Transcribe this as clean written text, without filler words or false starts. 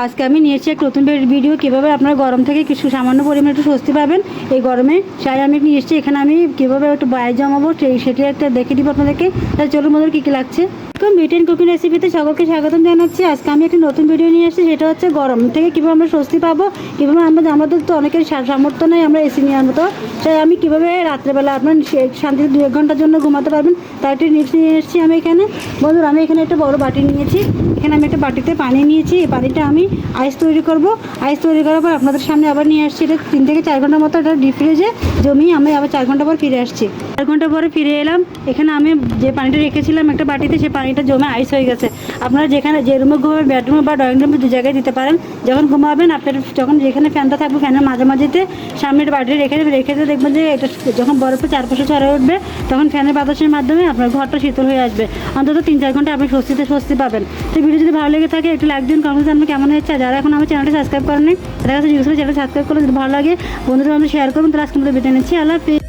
আজকে আমি নিয়েছি এক নতুন ভিডিও কীভাবে আপনারা গরম থেকে কিছু সামান্য পরিমাণে একটু স্বস্তি পাবেন এই গরমে। চাই আমি নিয়ে এসেছি এখানে, আমি কীভাবে একটু বাইরে জমাবো সেটি একটা দেখে দিব আপনাদেরকে। তাই চলুন মধ্যে কী কী লাগছে। মিট অ্যান্ড কুকিং রেসিপিতে সকলকে স্বাগতম জানাচ্ছি। আজকে আমি একটা নতুন ভিডিও নিয়ে এসেছি, সেটা হচ্ছে গরম থেকে কীভাবে আমরা স্বস্তি পাবো, কীভাবে আমাদের তো অনেকের সামর্থ্য নেই আমরা এসি নেওয়ার মতো। তাই আমি কীভাবে রাত্রেবেলা আপনার শান্তিতে 2-1 ঘন্টার জন্য ঘুমাতে পারবেন তার একটি টিপস নিয়ে এসেছি আমি এখানে। বন্ধুরা, আমি এখানে একটা বড় বাটি নিয়েছি, এখানে আমি একটা বাটিতে পানি নিয়েছি। এই পানিটা আমি আইস তৈরি করব। আইস তৈরি করার পর আপনাদের সামনে আবার নিয়ে আসছি। এটা 3 থেকে 4 ঘন্টার মতো এটা ডিপ ফ্রিজে জমিয়ে আমি আবার 4 ঘন্টা পর ফিরে আসছি। 4 ঘন্টা পরে ফিরে এলাম। এখানে আমি যে পানিটা রেখেছিলাম একটা বাটিতে, সেই পানিটা জমে আইস হয়ে গেছে। আপনারা যেখানে যে রুমে ঘুমাবেন, বেডরুমে বা ড্রয়িং রুমে 2 জায়গায় দিতে পারেন। যখন ঘুমাবেন আপনার যখন যেখানে ফ্যানটা থাকবে ফ্যানের মাঝামাঝিতে সামনের বাটিতে রেখে দেখবেন যে এটা যখন বরফে চারপাশে ছড়িয়ে উঠবে তখন ফ্যানের বাতাসের মাধ্যমে আপনার ঘরটা শীতল হয়ে আসবে। অন্তত 3-4 ঘন্টা আপনি স্বস্তি পাবেন। তো ভিডিও যদি ভালো লেগে থাকে একটু লাইক দিন, কমেন্ট জানাবেন কেমন হয়েছে। যারা এখন আমার চ্যানেলটা সাবস্ক্রাইব করেন তাদের কাছে জিজ্ঞেস করে চ্যানেল সাবস্ক্রাইব করলে যদি ভালো লাগে বন্ধুদের মধ্যে শেয়ার করুন। তো আজকে মধ্যে বিদায় নিচ্ছি। আল্লাহ হাফেজ।